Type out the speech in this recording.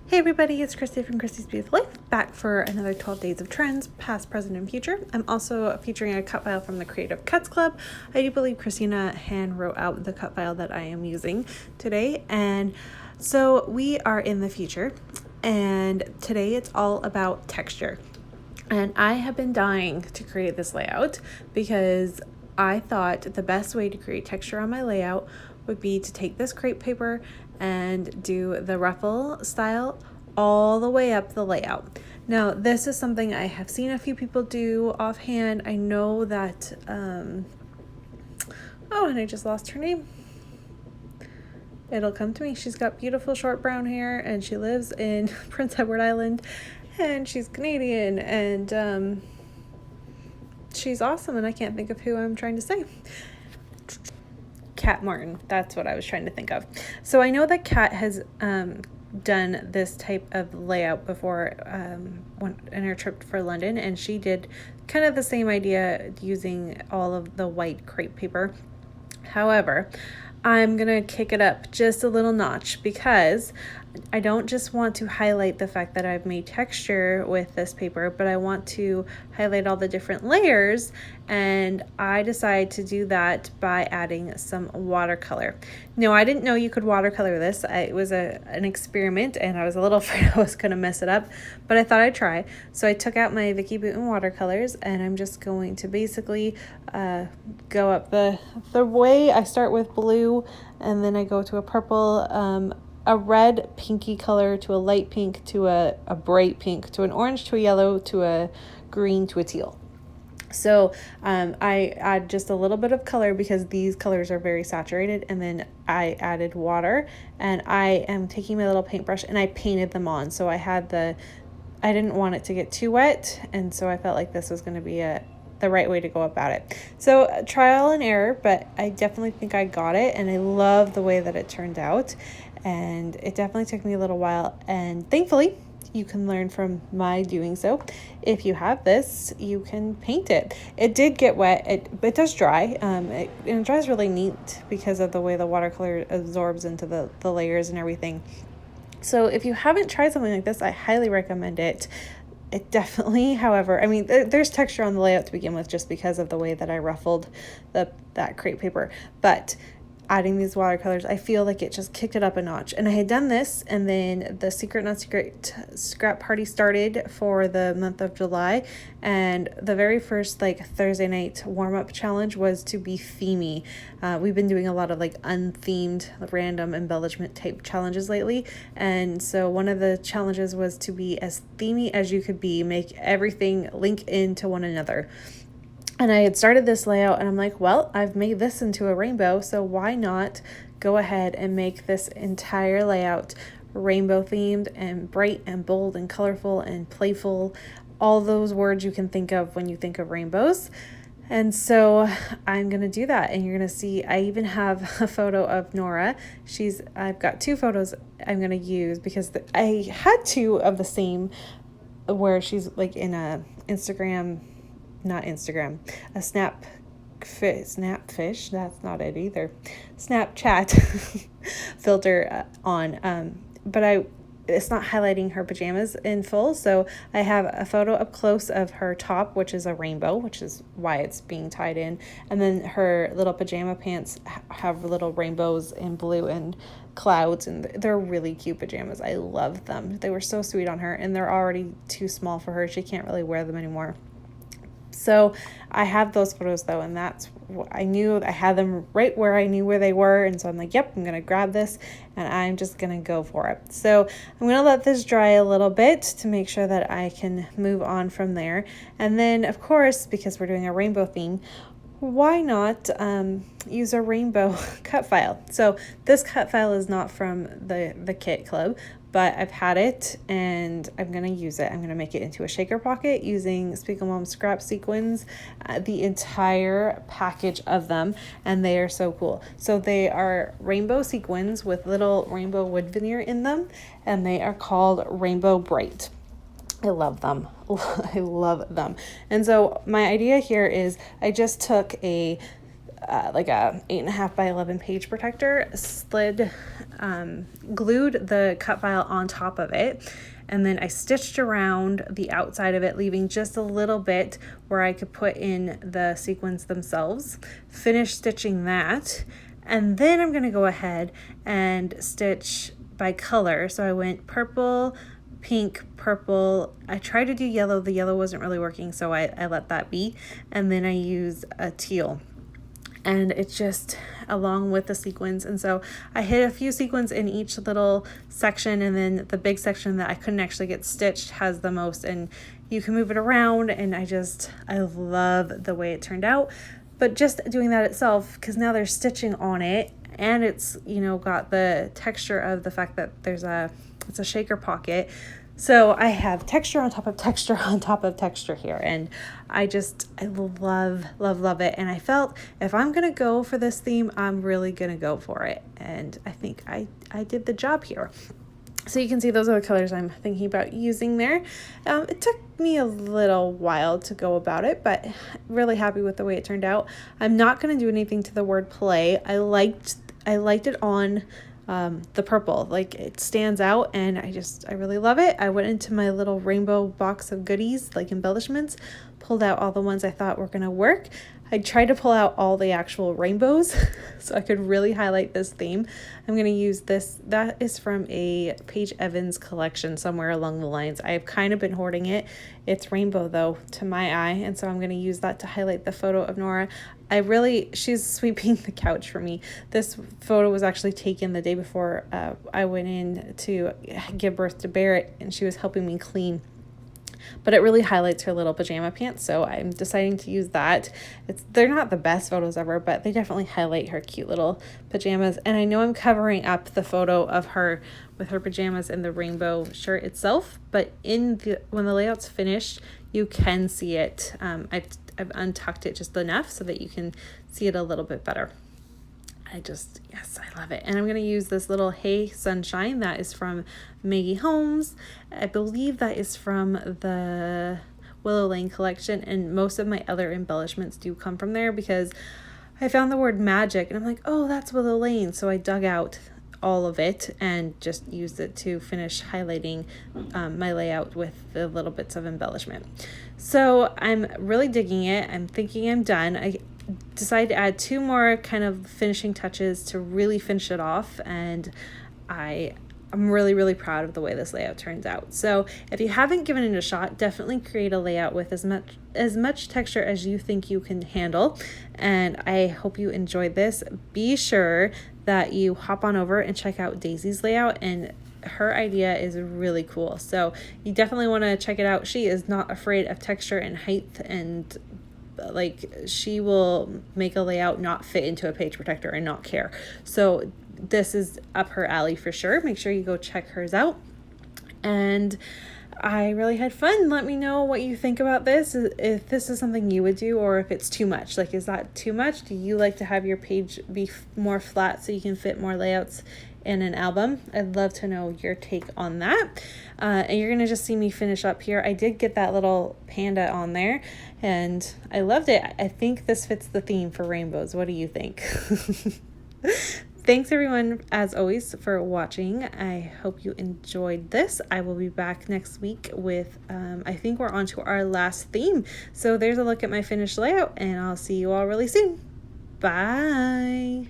Hey everybody, it's Christy from Christy's Beautiful Life, back for another 12 Days of Trends, past, present, and future. I'm also featuring a cut file from the Creative Cuts Club. I do believe Christina hand wrote out the cut file that I am using today. And so we are in the future, and today it's all about texture. And I have been dying to create this layout because I thought the best way to create texture on my layout would be to take this crepe paper and do the ruffle style all the way up the layout. Now, this is something I have seen a few people do offhand. I know that, and I just lost her name. It'll come to me. She's got beautiful short brown hair and she lives in Prince Edward Island and she's Canadian and she's awesome, and I can't think of who I'm trying to say. Kat Martin, that's what I was trying to think of. So I know that Kat has done this type of layout before in her trip for London, and she did kind of the same idea using all of the white crepe paper. However, I'm gonna kick it up just a little notch because I don't just want to highlight the fact that I've made texture with this paper, but I want to highlight all the different layers, and I decided to do that by adding some watercolor. Now, I didn't know you could watercolor this. It was an experiment, and I was a little afraid I was gonna mess it up, but I thought I'd try. So I took out my Vicky Bouton watercolors, and I'm just going to basically go up the way. I start with blue, and then I go to a purple, a red pinky color to a light pink to a bright pink to an orange to a yellow to a green to a teal. So I add just a little bit of color because these colors are very saturated, and then I added water, and I am taking my little paintbrush and I painted them on. So I didn't want it to get too wet, and so I felt like this was going to be the right way to go about it. So trial and error, but I definitely think I got it, and I love the way that it turned out. And it definitely took me a little while, and thankfully you can learn from my doing so. If you have this, you can paint it. It did get wet. It does dry. It dries really neat because of the way the watercolor absorbs into the layers and everything. So if you haven't tried something like this, I highly recommend it. It definitely, however, I mean, there's texture on the layout to begin with just because of the way that I ruffled that crepe paper. But adding these watercolors, I feel like it just kicked it up a notch. And I had done this, and then the Secret Not Secret scrap party started for the month of July, and the very first Thursday night warm-up challenge was to be themey. We've been doing a lot of unthemed random embellishment type challenges lately, and so one of the challenges was to be as themey as you could be, make everything link into one another. And I had started this layout, and I'm like, well, I've made this into a rainbow, so why not go ahead and make this entire layout rainbow themed and bright and bold and colorful and playful, all those words you can think of when you think of rainbows. And so I'm going to do that, and you're going to see I even have a photo of Nora. I've got two photos I'm going to use because I had two of the same where she's in a Snapfish, that's not it either, Snapchat filter on, but it's not highlighting her pajamas in full, so I have a photo up close of her top, which is a rainbow, which is why it's being tied in, and then her little pajama pants have little rainbows in blue and clouds, and they're really cute pajamas. I love them. They were so sweet on her, and they're already too small for her. She can't really wear them anymore. So I have those photos though, and that's what I knew. I had them right where I knew where they were, and so I'm like, yep, I'm gonna grab this and I'm just gonna go for it. So I'm gonna let this dry a little bit to make sure that I can move on from there. And then of course, because we're doing a rainbow theme, why not use a rainbow cut file? So this cut file is not from the Kit Club, but I've had it and I'm going to use it. I'm going to make it into a shaker pocket using Spiegel Mom Scrap Sequins, the entire package of them, and they are so cool. So they are rainbow sequins with little rainbow wood veneer in them, and they are called Rainbow Bright. I love them. I love them. And so my idea here is I just took a like a 8.5 by 11 page protector, glued the cut file on top of it, and then I stitched around the outside of it, leaving just a little bit where I could put in the sequins themselves. Finish stitching that, and then I'm going to go ahead and stitch by color. So I went purple, pink, purple. I tried to do yellow. The yellow wasn't really working, so I let that be. And then I used a teal. And it's just along with the sequins. And so I hit a few sequins in each little section, and then the big section that I couldn't actually get stitched has the most, and you can move it around, and I love the way it turned out. But just doing that itself, because now there's stitching on it, and it's, you know, got the texture of the fact that it's a shaker pocket. So I have texture on top of texture on top of texture here, and I love it. And I felt if I'm gonna go for this theme, I'm really gonna go for it, and I think I did the job here. So you can see those are the colors I'm thinking about using there. It took me a little while to go about it, but really happy with the way it turned out. I'm not gonna do anything to the word play. I liked it on the purple, like it stands out, and I really love it. I went into my little rainbow box of goodies, like embellishments, pulled out all the ones I thought were gonna work. I tried to pull out all the actual rainbows so I could really highlight this theme. I'm gonna use this, that is from a Paige Evans collection somewhere along the lines. I've kind of been hoarding it. It's rainbow though to my eye, and so I'm gonna use that to highlight the photo of Nora. She's sweeping the couch for me. This photo was actually taken the day before I went in to give birth to Barrett, and she was helping me clean. But it really highlights her little pajama pants, so I'm deciding to use that. They're not the best photos ever, but they definitely highlight her cute little pajamas. And I know I'm covering up the photo of her with her pajamas and the rainbow shirt itself, but when the layout's finished, you can see it. I've untucked it just enough so that you can see it a little bit better. Yes, I love it. And I'm going to use this little Hey Sunshine that is from Maggie Holmes. I believe that is from the Willow Lane collection, and most of my other embellishments do come from there because I found the word magic and I'm like, oh, that's Willow Lane. So I dug out all of it and just used it to finish highlighting my layout with the little bits of embellishment. So I'm really digging it. I'm thinking I'm done. I decided to add 2 more kind of finishing touches to really finish it off, and I'm really proud of the way this layout turns out. So if you haven't given it a shot, definitely create a layout with as much texture as you think you can handle, and I hope you enjoyed this. Be sure that you hop on over and check out Daisy's layout, and her idea is really cool, so you definitely want to check it out. She is not afraid of texture and height, and like she will make a layout not fit into a page protector and not care. So this is up her alley for sure. Make sure you go check hers out. And I really had fun. Let me know what you think about this, if this is something you would do, or if it's too much. Like, is that too much? Do you like to have your page be more flat so you can fit more layouts in an album? I'd love to know your take on that. And you're gonna just see me finish up here. I did get that little panda on there and I loved it. I think this fits the theme for rainbows. What do you think? Thanks everyone, as always, for watching. I hope you enjoyed this. I will be back next week with, I think we're on to our last theme. So there's a look at my finished layout, and I'll see you all really soon. Bye.